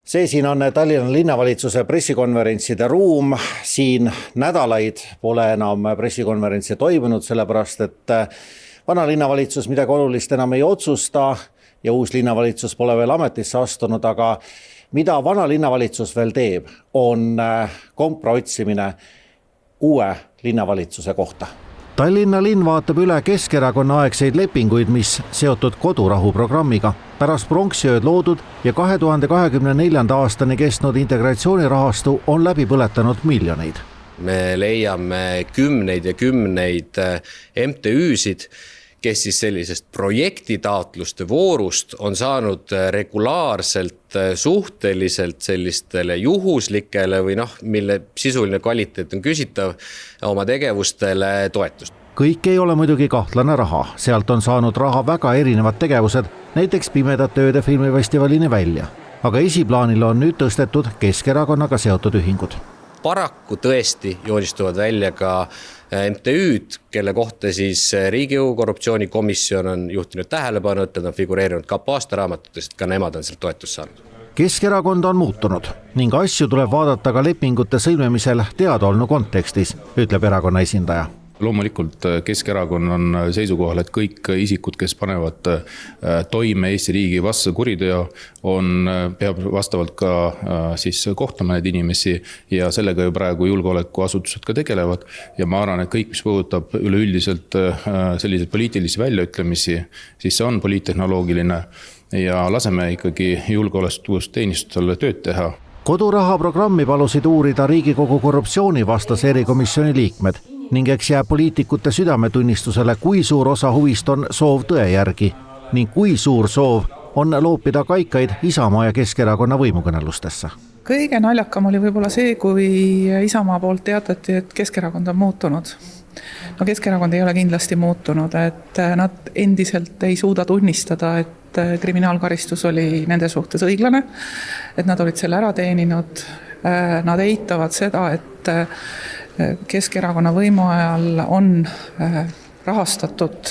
See siin on Tallinna linnavalitsuse pressikonverentside ruum. Siin nädalaid pole enam pressikonverentsi toimunud, sellepärast et vana linnavalitsus midagi olulist enam ei otsusta ja uus linnavalitsus pole veel ametisse astunud, aga mida vana linnavalitsus veel teeb, on kompra otsimine uue linnavalitsuse kohta. Tallinna linn vaatab üle Keskerakonna aegseid lepinguid, mis seotud kodurahu programmiga. Pärast pronksiööd loodud ja 2024. aastani kestnud integratsioonirahastu on läbi põletanud miljoneid. Me leiame kümneid ja kümneid MTÜ-sid, kes siis sellisest projektitaotluste voorust on saanud regulaarselt suhteliselt sellistele juhuslikele või mille sisuline kvaliteet on küsitav oma tegevustele toetust. Kõik ei ole muidugi kahtlane raha. Sealt on saanud raha väga erinevad tegevused, näiteks Pimedate ööde filmifestivalini välja. Aga esiplaanile on nüüd tõstetud Keskerakonnaga seotud ühingud. Paraku tõesti joonistuvad välja ka MTÜ-d, kelle kohta siis Riigikogu korruptsioonikomisjon on juhtinud tähelepanu, et nad on figureerinud kapo aastaraamatutest, ka nemad on sealt toetust saanud. Keskerakond on muutunud ning asju tuleb vaadata ka lepingute sõlmimisel teadaolnu kontekstis, ütleb erakonna esindaja. Loomulikult Keskerakond on seisukohal, et kõik isikud, kes panevad toime Eesti riigi vastu kuriteo, peab vastavalt ka siis kohtama need inimesi ja sellega ju praegu julgeolekuasutused ka tegelevad. Ja ma arvan, et kõik, mis puudutab üleüldiselt selliseid poliitilisi väljaütlemisi, siis see on poliittehnoloogiline ja laseme ikkagi julgeolekuteenistusele tööd teha. Koduraha programmi palusid uurida Riigikogu korruptsioonivastase erikomisjoni liikmed ning eks jää poliitikute südametunnistusele, kui suur osa huvist on soov tõe järgi ning kui suur soov on loopida kaikaid Isamaa ja Keskerakonna võimukõnelustesse. Kõige naljakam oli võib-olla see, kui Isamaa poolt teatati, et Keskerakond on muutunud. No Keskerakond ei ole kindlasti muutunud, et nad endiselt ei suuda tunnistada, et kriminaalkaristus oli nende suhtes õiglane, et nad olid selle ära teeninud. Nad eitavad seda, et Keskerakonna võimu ajal on rahastatud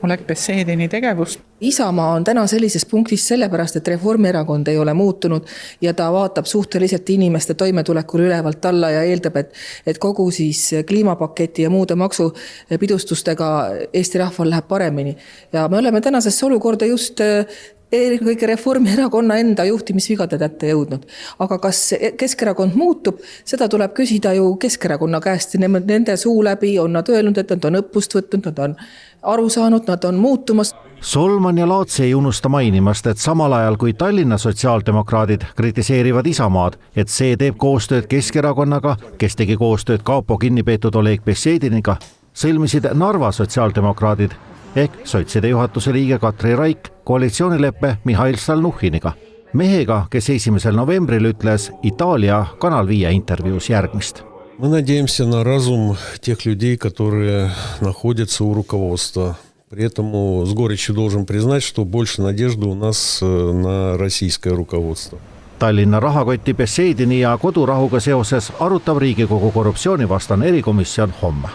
Oleg Bešedini tegevust. Isamaa on täna sellises punktis sellepärast, et Reformierakond ei ole muutunud ja ta vaatab suhteliselt inimeste toimetulekul ülevalt alla ja eeldab, et kogu siis kliimapaketi ja muude maksupidustustega Eesti rahval läheb paremini. Ja me oleme tänasesse olukorda just kõige Reformierakonna enda juhtimisvigade kätte jõudnud. Aga kas Keskerakond muutub, seda tuleb küsida ju Keskerakonna käest. Nende suu läbi on nad öelnud, et nad on õppust võtnud, nad on aru saanud, nad on muutumas. Solman ja Laatsi ei unusta mainimast, et samal ajal kui Tallinna sotsiaaldemokraadid kritiseerivad Isamaad, et see teeb koostööd Keskerakonnaga, kes tegi koostööd kapo kinnipeetud Oleg Bešediniga, sõlmisid Narva sotsiaaldemokraadid ehk sotside juhatuse liige Katri Raik koalitsioonileppe Mihhail Stalnuhhiniga, mehega, kes 1. novembril ütles Itaalia Kanal 5 интервьюs järgmist. Мы надеемся на разум тех людей, которые находятся у руководства. При этом с горечью должен признать, что больше надежды у нас на российское руководство. Tallinna rahakoti Bešedini ja kodurahuga seoses arutab Riigikogu korruptsioonivastane erikomisjon homme.